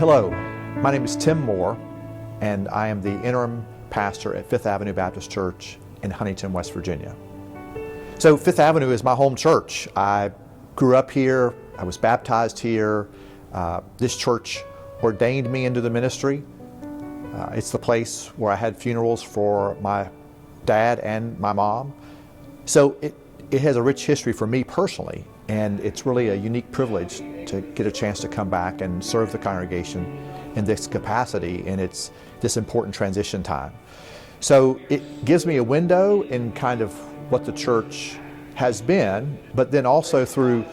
Hello, my name is Tim Moore, and I am the interim pastor at Fifth Avenue Baptist Church in Huntington, West Virginia. So Fifth Avenue is my home church. I grew up here, I was baptized here. This church ordained me into the ministry. It's the place where I had funerals for my dad and my mom. So it has a rich history for me personally, and it's really a unique privilege to get a chance to come back and serve the congregation in this capacity, and it's this important transition time. So it gives me a window in kind of what the church has been, but then also through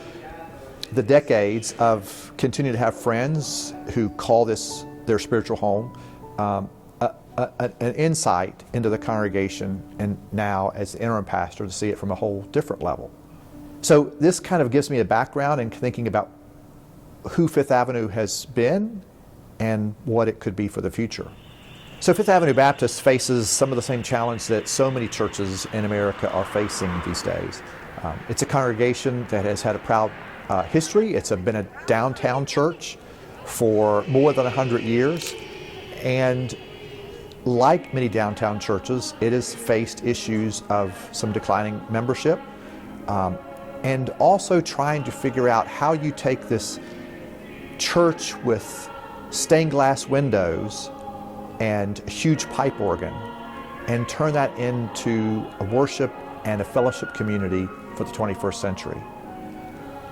the decades of continuing to have friends who call this their spiritual home, an insight into the congregation, and now as the interim pastor to see it from a whole different level. So this kind of gives me a background in thinking about who Fifth Avenue has been and what it could be for the future. So Fifth Avenue Baptist faces some of the same challenges that so many churches in America are facing these days. It's a congregation that has had a proud history. It's been a downtown church for more than 100 years. And like many downtown churches, it has faced issues of some declining membership, and also trying to figure out how you take this church with stained glass windows and a huge pipe organ and turn that into a worship and a fellowship community for the 21st century.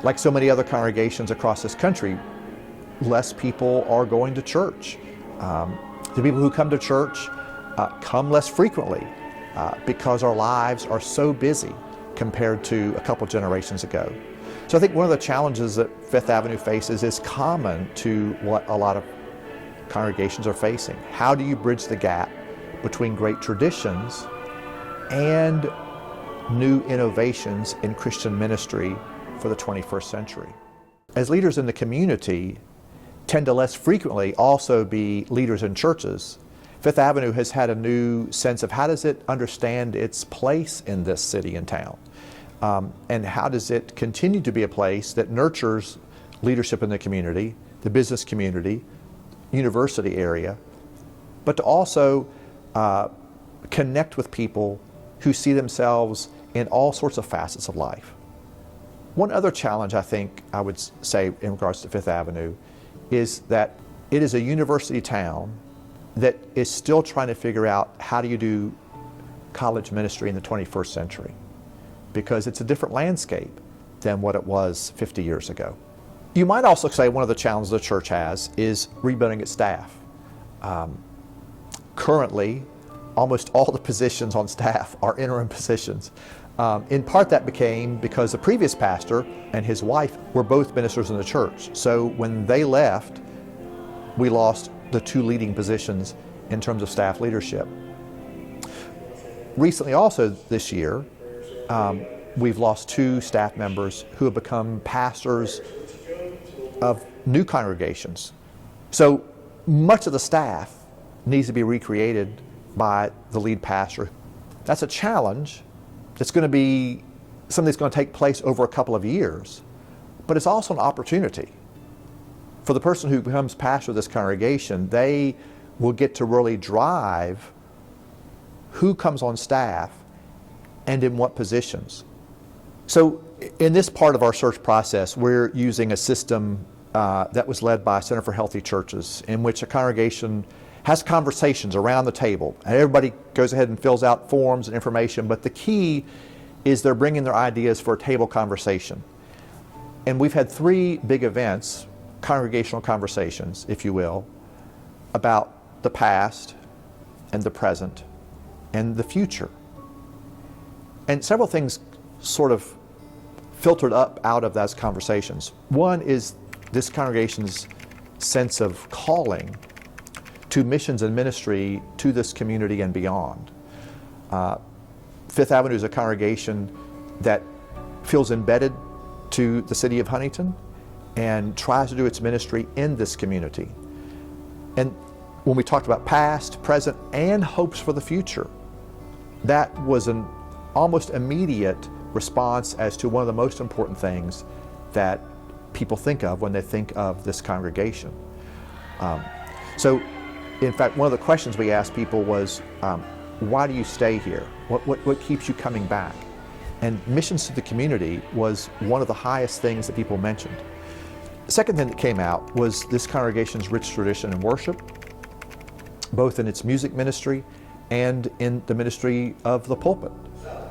Like so many other congregations across this country, less people are going to church. The people who come to church come less frequently because our lives are so busy compared to a couple generations ago. So I think one of the challenges that Fifth Avenue faces is common to what a lot of congregations are facing. How do you bridge the gap between great traditions and new innovations in Christian ministry for the 21st century? As leaders in the community tend to less frequently also be leaders in churches, Fifth Avenue has had a new sense of how does it understand its place in this city and town, and how does it continue to be a place that nurtures leadership in the community, the business community, university area, but to also connect with people who see themselves in all sorts of facets of life. One other challenge I think I would say in regards to Fifth Avenue is that it is a university town that is still trying to figure out how do you do college ministry in the 21st century, because it's a different landscape than what it was 50 years ago. You might also say one of the challenges the church has is rebuilding its staff. Currently, almost all the positions on staff are interim positions. In part that became because the previous pastor and his wife were both ministers in the church. So when they left, we lost the two leading positions in terms of staff leadership. Recently also this year, we've lost two staff members who have become pastors of new congregations. So much of the staff needs to be recreated by the lead pastor. That's a challenge. It's going to be something that's going to take place over a couple of years, but it's also an opportunity. For the person who becomes pastor of this congregation, they will get to really drive who comes on staff and in what positions. So in this part of our search process, we're using a system that was led by Center for Healthy Churches, in which a congregation has conversations around the table, and everybody goes ahead and fills out forms and information, but the key is they're bringing their ideas for a table conversation. And we've had 3 big events, congregational conversations, if you will, about the past and the present and the future. And several things sort of filtered up out of those conversations. One is this congregation's sense of calling to missions and ministry to this community and beyond. Fifth Avenue is a congregation that feels embedded to the city of Huntington and tries to do its ministry in this community. And when we talked about past, present, and hopes for the future, that was an almost immediate response as to one of the most important things that people think of when they think of this congregation. So, in fact, one of the questions we asked people was, why do you stay here? What keeps you coming back? And missions to the community was one of the highest things that people mentioned. The second thing that came out was this congregation's rich tradition in worship, both in its music ministry and in the ministry of the pulpit.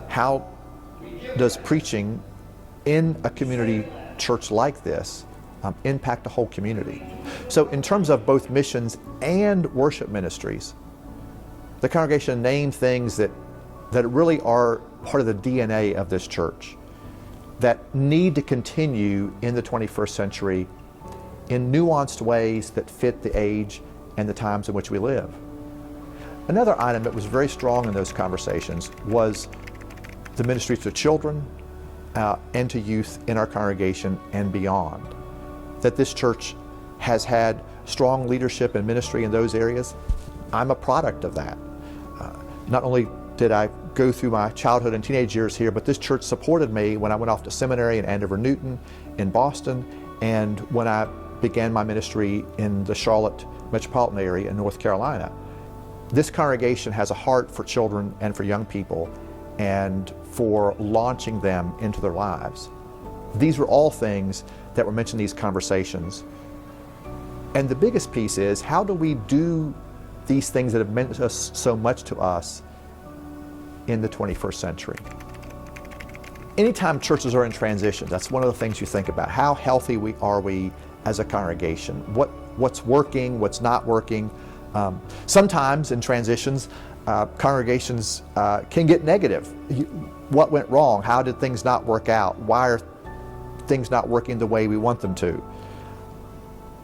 How does preaching in a community church like this impact the whole community? So in terms of both missions and worship ministries, the congregation named things that really are part of the DNA of this church, that need to continue in the 21st century in nuanced ways that fit the age and the times in which we live. Another item that was very strong in those conversations was the ministry to children and to youth in our congregation and beyond. That this church has had strong leadership and ministry in those areas. I'm a product of that. Not only did I go through my childhood and teenage years here, but this church supported me when I went off to seminary in Andover Newton in Boston, and when I began my ministry in the Charlotte metropolitan area in North Carolina. This congregation has a heart for children and for young people and for launching them into their lives. These were all things that were mentioned in these conversations. And the biggest piece is, how do we do these things that have meant us so much to us in the 21st century? Anytime churches are in transition, that's one of the things you think about. How healthy are we as a congregation? What's working, what's not working? Sometimes in transitions, congregations can get negative. What went wrong? How did things not work out? Why are things not working the way we want them to?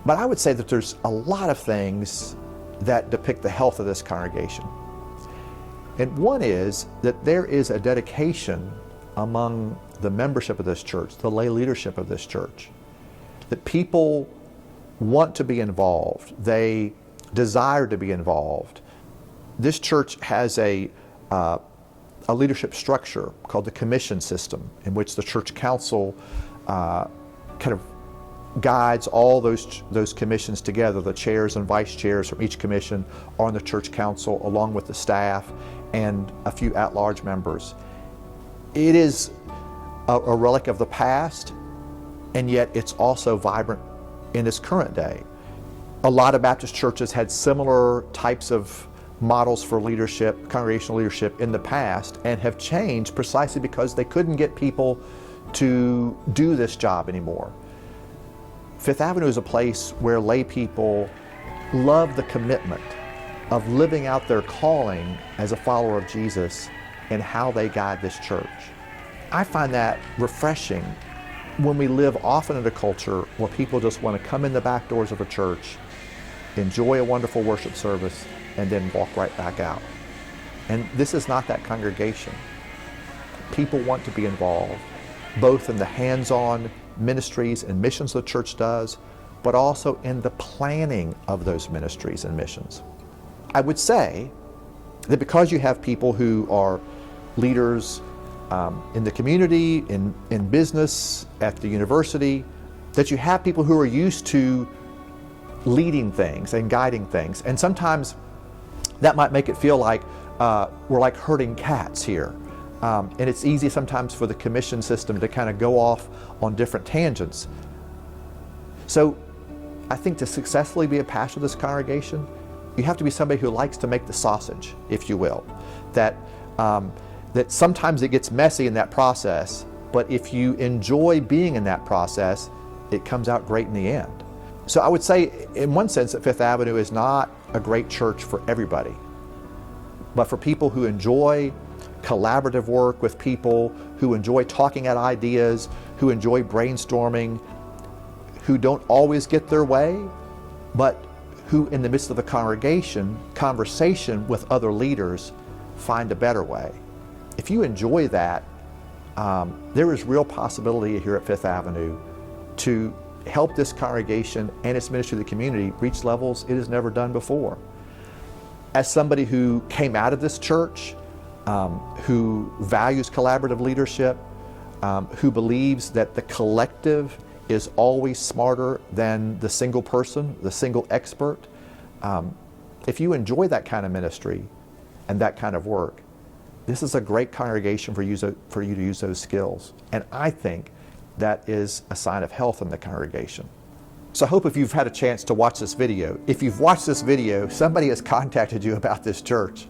But I would say that there's a lot of things that depict the health of this congregation. And one is that there is a dedication among the membership of this church, the lay leadership of this church, that people want to be involved. They desire to be involved. This church has a leadership structure called the commission system, in which the church council kind of guides all those commissions together. The chairs and vice chairs from each commission are on the church council, along with the staff and a few at-large members. It is a relic of the past, and yet it's also vibrant in this current day. A lot of Baptist churches had similar types of models for leadership, congregational leadership in the past, and have changed precisely because they couldn't get people to do this job anymore. Fifth Avenue is a place where lay people love the commitment of living out their calling as a follower of Jesus and how they guide this church. I find that refreshing when we live often in a culture where people just want to come in the back doors of a church, enjoy a wonderful worship service, and then walk right back out. And this is not that congregation. People want to be involved, both in the hands-on ministries and missions the church does, but also in the planning of those ministries and missions. I would say that because you have people who are leaders in the community, in business, at the university, that you have people who are used to leading things and guiding things. And sometimes that might make it feel like we're like herding cats here. And it's easy sometimes for the commission system to kind of go off on different tangents. So I think to successfully be a pastor of this congregation, you have to be somebody who likes to make the sausage, if you will. That sometimes it gets messy in that process, but if you enjoy being in that process, it comes out great in the end. So I would say, in one sense, that Fifth Avenue is not a great church for everybody, but for people who enjoy collaborative work with people, who enjoy talking at ideas, who enjoy brainstorming, who don't always get their way, but who in the midst of the conversation with other leaders, find a better way. If you enjoy that, there is real possibility here at Fifth Avenue to help this congregation and its ministry to the community reach levels it has never done before. As somebody who came out of this church, who values collaborative leadership, who believes that the collective is always smarter than the single person, the single expert. If you enjoy that kind of ministry and that kind of work, this is a great congregation for you to use those skills. And I think that is a sign of health in the congregation. So I hope if you've had a chance to watch this video, if you've watched this video, somebody has contacted you about this church.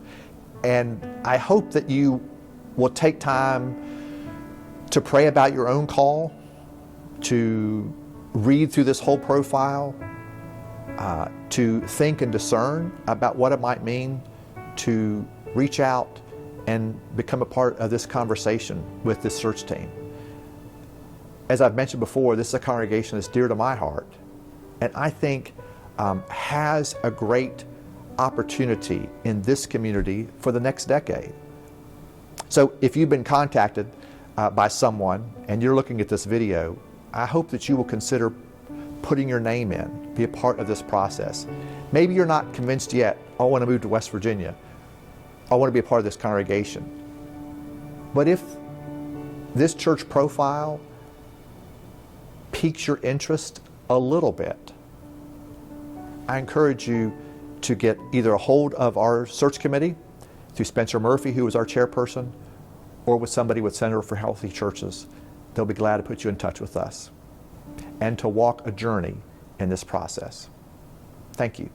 And I hope that you will take time to pray about your own call, to read through this whole profile, to think and discern about what it might mean to reach out and become a part of this conversation with this search team. As I've mentioned before, this is a congregation that's dear to my heart, and I think has a great opportunity in this community for the next decade. So if you've been contacted by someone and you're looking at this video, I hope that you will consider putting your name in, be a part of this process. Maybe you're not convinced yet, I want to move to West Virginia, I want to be a part of this congregation. But if this church profile piques your interest a little bit, I encourage you to get either a hold of our search committee through Spencer Murphy, who is our chairperson, or with somebody with Center for Healthy Churches. They'll be glad to put you in touch with us and to walk a journey in this process. Thank you.